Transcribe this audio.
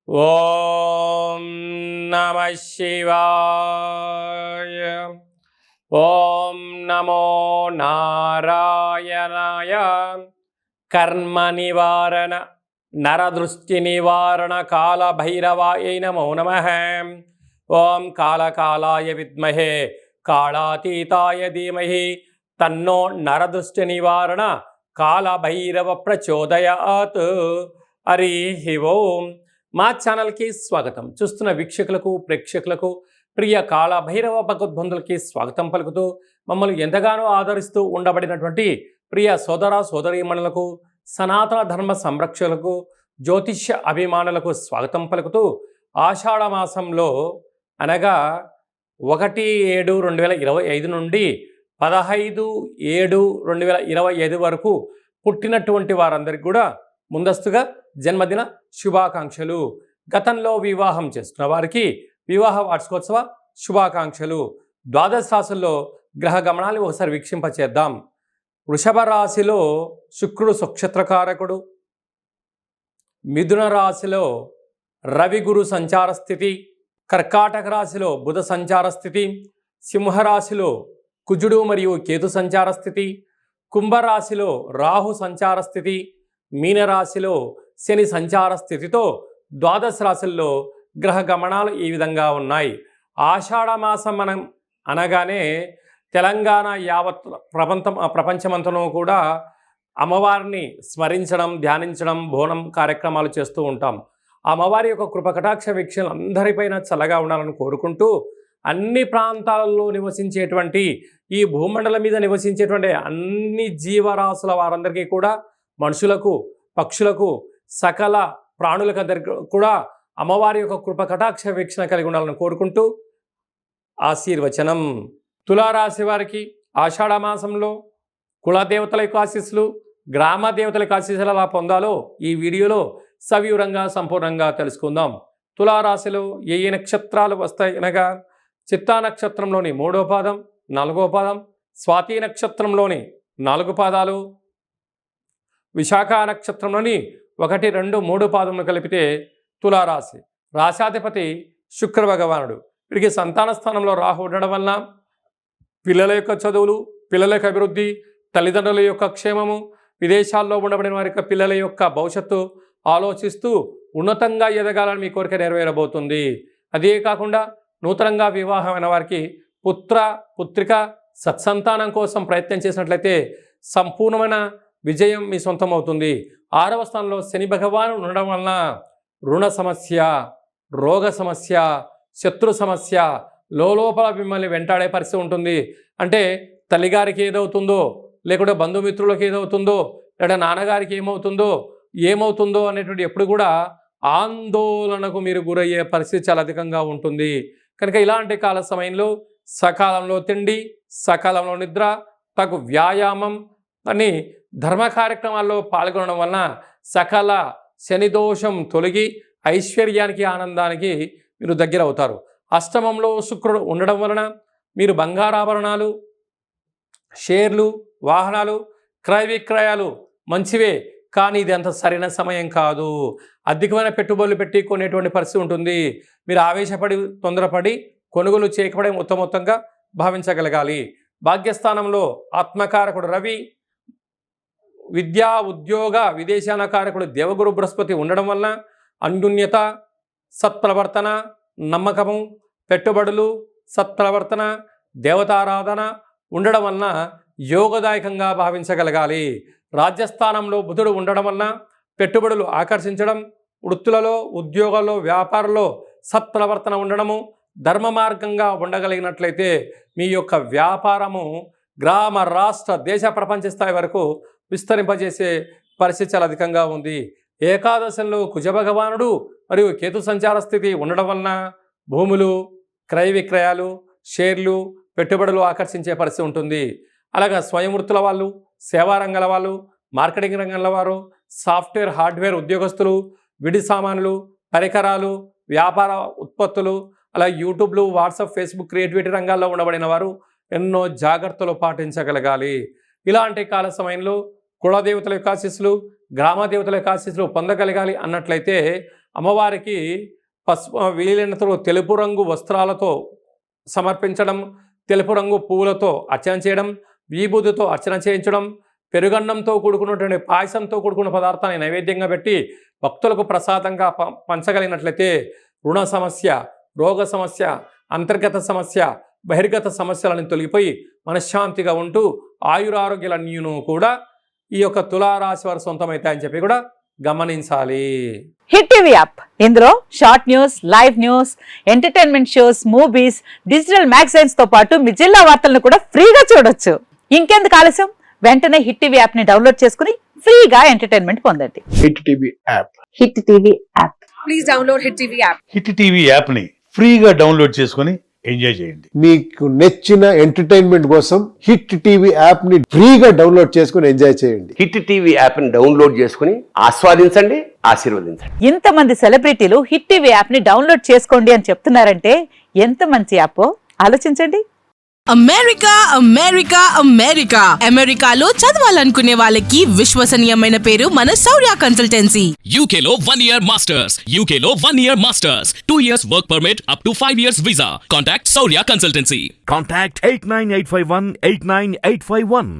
ఓం నమ శివాయ. ఓం నమో నారాయణాయ. కర్మ నివారణ నరదృష్టి నివారణ కాళభైరవాయ నమో నమః. ఓం కాళకాలాయ విద్మహే కాళాతీతాయ ధీమహి తన్నో నరదృష్టి నివారణ కాళభైరవ ప్రచోదయాత్. హరి ఓం. మా ఛానల్కి స్వాగతం. చూస్తున్న వీక్షకులకు ప్రేక్షకులకు ప్రియ కాళభైరవ భగవద్బంధులకి స్వాగతం పలుకుతూ మమ్మల్ని ఎంతగానో ఆదరిస్తూ ఉండబడినటువంటి ప్రియ సోదర సోదరీమణులకు సనాతన ధర్మ సంరక్షకులకు జ్యోతిష్య అభిమానులకు స్వాగతం పలుకుతూ ఆషాఢ మాసంలో అనగా 1/7/2025 నుండి 15/7/2025 వరకు పుట్టినటువంటి వారందరికీ కూడా ముందస్తుగా జన్మదిన శుభాకాంక్షలు. గతంలో వివాహం చేసుకున్న వారికి వివాహ వార్షికోత్సవ శుభాకాంక్షలు. ద్వాదశ రాశుల్లో గ్రహ గమనాలు ఒకసారి వీక్షింపచేద్దాం. వృషభ రాశిలో శుక్రుడు సుక్షత్రకారకుడు. మిథున రాశిలో రవి గురు సంచార స్థితి. కర్కాటక రాశిలో బుధ సంచార స్థితి. సింహరాశిలో కుజుడు మరియు కేతు సంచార స్థితి. కుంభరాశిలో రాహు సంచార స్థితి. మీనరాశిలో శని సంచార స్థితితో ద్వాదశ రాశుల్లో గ్రహ గమనాలు ఈ విధంగా ఉన్నాయి. ఆషాఢ మాసం మనం అనగానే తెలంగాణ యావత్ ప్రపంచమంతనూ కూడా అమ్మవారిని స్మరించడం, ధ్యానించడం, బోనం కార్యక్రమాలు చేస్తూ ఉంటాం. అమ్మవారి యొక్క కృపకటాక్ష వీక్షణలు అందరిపైన చల్లగా ఉండాలని కోరుకుంటూ అన్ని ప్రాంతాలలో నివసించేటువంటి ఈ భూమండలం మీద నివసించేటువంటి అన్ని జీవరాశుల వారందరికీ కూడా, మనుషులకు, పక్షులకు, సకల ప్రాణులకు అందరికీ కూడా అమ్మవారి యొక్క కృప కటాక్ష వీక్షణ కలిగి ఉండాలని కోరుకుంటూ ఆశీర్వచనం. తులారాశి వారికి ఆషాఢ మాసంలో కులదేవతల యొక్క ఆశీస్సులు, గ్రామ దేవతల యొక్క ఆశీస్సులు ఎలా పొందాలో ఈ వీడియోలో సవివరంగా సంపూర్ణంగా తెలుసుకుందాం. తులారాశిలో ఏ నక్షత్రాలు వస్తాయి అనగా చిత్తా నక్షత్రంలోని 3వ పాదం, 4వ పాదం, స్వాతి నక్షత్రంలోని 4 పాదాలు, విశాఖ నక్షత్రంలోని 1, 2, 3 పాదములు కలిపితే తులారాశి. రాశాధిపతి శుక్ర భగవానుడు. వీరికి సంతాన స్థానంలో రాహు ఉండడం వలన పిల్లల యొక్క చదువులు, పిల్లల యొక్క అభివృద్ధి, తల్లిదండ్రుల యొక్క క్షేమము, విదేశాల్లో ఉండబడిన వారి యొక్క పిల్లల యొక్క భవిష్యత్తు ఆలోచిస్తూ ఉన్నతంగా ఎదగాలని మీ కోరిక నెరవేరబోతుంది. అదే కాకుండా నూతనంగా వివాహమైన వారికి పుత్ర పుత్రిక సత్సంతానం కోసం ప్రయత్నం చేసినట్లయితే సంపూర్ణమైన విజయం మీ సొంతం అవుతుంది. 6వ స్థానంలో శని భగవాను ఉండడం వలన రుణ సమస్య, రోగ సమస్య, శత్రు సమస్య లోపల మిమ్మల్ని వెంటాడే పరిస్థితి ఉంటుంది. అంటే తల్లిగారికి ఏదవుతుందో, లేకుంటే బంధుమిత్రులకు ఏదవుతుందో, లేదా నాన్నగారికి ఏమవుతుందో అనేటువంటి ఎప్పుడు కూడా ఆందోళనకు మీరు గురయ్యే పరిస్థితి చాలా అధికంగా ఉంటుంది. కనుక ఇలాంటి కాల సమయంలో సకాలంలో తిండి, సకాలంలో నిద్ర, తగు వ్యాయామం అని ధర్మ కార్యక్రమాల్లో పాల్గొనడం వలన సకల శనిదోషం తొలగి ఐశ్వర్యానికి, ఆనందానికి మీరు దగ్గర అవుతారు. అష్టమంలో శుక్రుడు ఉండడం వలన మీరు బంగారాభరణాలు, షేర్లు, వాహనాలు, క్రయ విక్రయాలు మంచివే, కానీ ఇది అంత సరైన సమయం కాదు. అధికమైన పెట్టుబడులు పెట్టి కొనేటువంటి పరిస్థితి ఉంటుంది. మీరు ఆవేశపడి తొందరపడి కొనుగోలు చేయకపోవడే మొత్తంగా భావించగలగాలి. భాగ్యస్థానంలో ఆత్మకారకుడు రవి, విద్యా ఉద్యోగ విదేశాన కారకుడు దేవగురు బృహస్పతి ఉండడం వలన అన్యోన్యత, సత్ప్రవర్తన, నమ్మకము, పెట్టుబడులు, సత్ప్రవర్తన, దేవతారాధన ఉండడం వలన యోగదాయకంగా భావించగలగాలి. రాజ్యస్థానంలో బుధుడు ఉండడం వలన పెట్టుబడులు ఆకర్షించడం, వృత్తులలో, ఉద్యోగాల్లో, వ్యాపారంలో సత్ప్రవర్తన ఉండడము, ధర్మ మార్గంగా ఉండగలిగినట్లయితే మీ యొక్క వ్యాపారము గ్రామ, రాష్ట్ర, దేశ, ప్రపంచ స్థాయి వరకు విస్తరింపజేసే పరిస్థితి చాలా అధికంగా ఉంది. ఏకాదశంలో కుజ భగవానుడు మరియు కేతు సంచార స్థితి ఉండడం వలన భూములు, క్రయ విక్రయాలు, షేర్లు, పెట్టుబడులు ఆకర్షించే పరిస్థితి ఉంటుంది. అలాగే స్వయం వృత్తుల వాళ్ళు, సేవా రంగాల వాళ్ళు, మార్కెటింగ్ రంగంలో వారు, సాఫ్ట్వేర్, హార్డ్వేర్ ఉద్యోగస్తులు, విడి సామాన్లు, పరికరాలు, వ్యాపార ఉత్పత్తులు, అలాగే యూట్యూబ్లు, వాట్సాప్, ఫేస్బుక్, క్రియేటివిటీ రంగాల్లో ఉండబడిన వారు ఎన్నో జాగ్రత్తలు పాటించగలగాలి. ఇలాంటి కాల సమయంలో కులదేవతల యొక్క ఆశీస్సులు, గ్రామ దేవతల యొక్క ఆశీస్సులు పొందగలగాలి అన్నట్లయితే అమ్మవారికి వీలైనంత తెలుపు రంగు వస్త్రాలతో సమర్పించడం, తెలుపు రంగు పువ్వులతో అర్చన చేయడం, విభూతితో అర్చన చేయించడం, పెరుగన్నంతో కూడుకున్నటువంటి పాయసంతో కూడుకున్న పదార్థాన్ని నైవేద్యంగా పెట్టి భక్తులకు ప్రసాదంగా పంచగలిగినట్లయితే రుణ సమస్య, రోగ సమస్య, అంతర్గత సమస్య, బహిర్గత సమస్యలను తొలగిపోయి మనశ్శాంతిగా ఉంటూ ఆయురారోగ్యాలన్నీను కూడా ఈ యొక్క తులారాశి వారు సొంతమవుతాయని చెప్పి కూడా గమనించాలి. హిట్ టీవీ యాప్, ఇందులో short news, live news, entertainment shows, movies, digital magazines తో పాటు మీ జిల్లా వార్తలను కూడా ఫ్రీగా చూడొచ్చు. ఇంకెందుకు ఆలస్యం, వెంటనే హిట్ టీవీ యాప్ ని డౌన్లోడ్ చేసుకుని ఫ్రీగా ఎంటర్టైన్మెంట్ పొందండి. Hit TV app. Hit TV app. Please download hit TV app. Hit TV app ని ఫ్రీగా డౌన్లోడ్ చేసుకుని ఎంజాయ్ చేయండి. మీకు నచ్చిన ఎంటర్టైన్మెంట్ కోసం హిట్ టీవీ యాప్ ని ఫ్రీగా డౌన్లోడ్ చేసుకుని ఎంజాయ్ చేయండి. హిట్ టీవీ యాప్ ని డౌన్లోడ్ చేసుకుని ఆస్వాదించండి, ఆశీర్వదించండి. ఇంతమంది సెలబ్రిటీలు హిట్ టీవీ యాప్ ని డౌన్లోడ్ చేసుకోండి అని చెప్తున్నారంటే ఎంత మంచి యాప్ ఆలోచించండి. అమెరికా అమెరికా అమెరికా అమెరికాలో చదవాలనుకునే వాళ్ళకి విశ్వసనీయమైన పేరు మన శౌర్య కన్సల్టెన్సీ. UK లో 1 year masters, UK లో 1 year masters, 2 years work permit up to 5 years visa. Contact Saurya Consultancy. Contact 89851 89851.